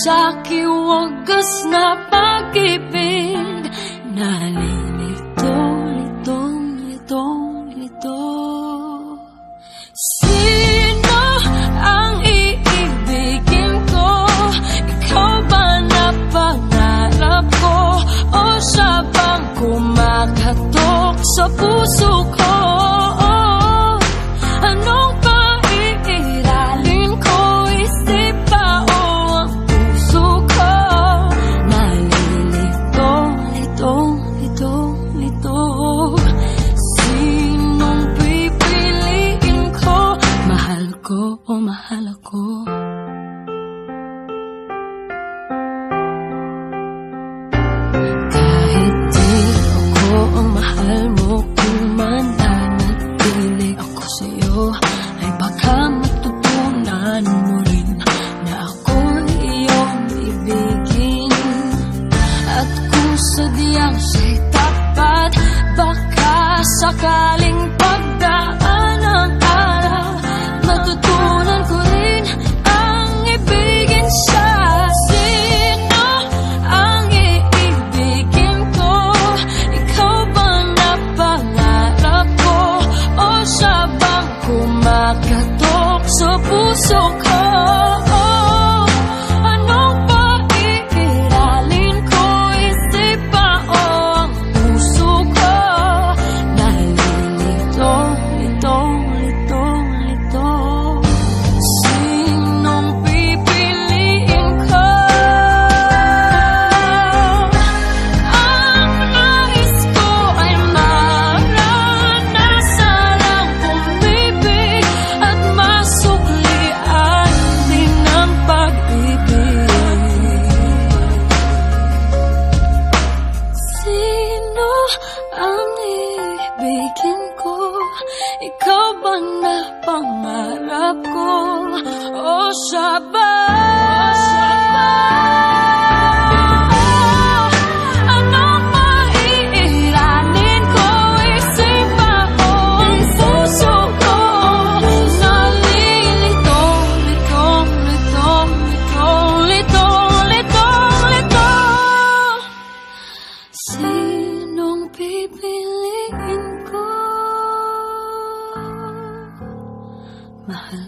sa'king wagas na pag-ibig. Nalilito, litong, litong, lito. Sino ang iibigin ko? Ikaw ba na pangarap ko? O siya bang kumakatok sa puso ko? Anong paiiralin ko? Isip ba o ang puso ko? Nalilito, litong, litong, lito. Sinong pipiliin ko? Mahal ko o mahal ako? Kahit di ako ang mahal mo, kung mananatili ako sa'yo, ay baka matutunan mo rin na ako iyong ibigin. At kung sadyang siya'y tapat, baka sakaling pagdaan ng araw, matutunan ko rin ang ibigin siya. Sino ang iibigin ko? Ikaw bang napangarap ko? O siya bang kumakatok sa puso ko? Anong paiiralin ko? Isip ba o ang puso ko? Nalilito, litong, litong, lito. Sinong pipiliin ko? Ang nais ko ay maranasan ang umibig at masuklian din ang pag-ibig. Sino ang ibigin ko? Ikaw ba na pangarap ko? O siya ba? Anong maiiralin ko? Isip ba o ang puso ko? Nalilito, litong, litong, litong, litong, litong, lito. Sinong pipiliin ko? Mahal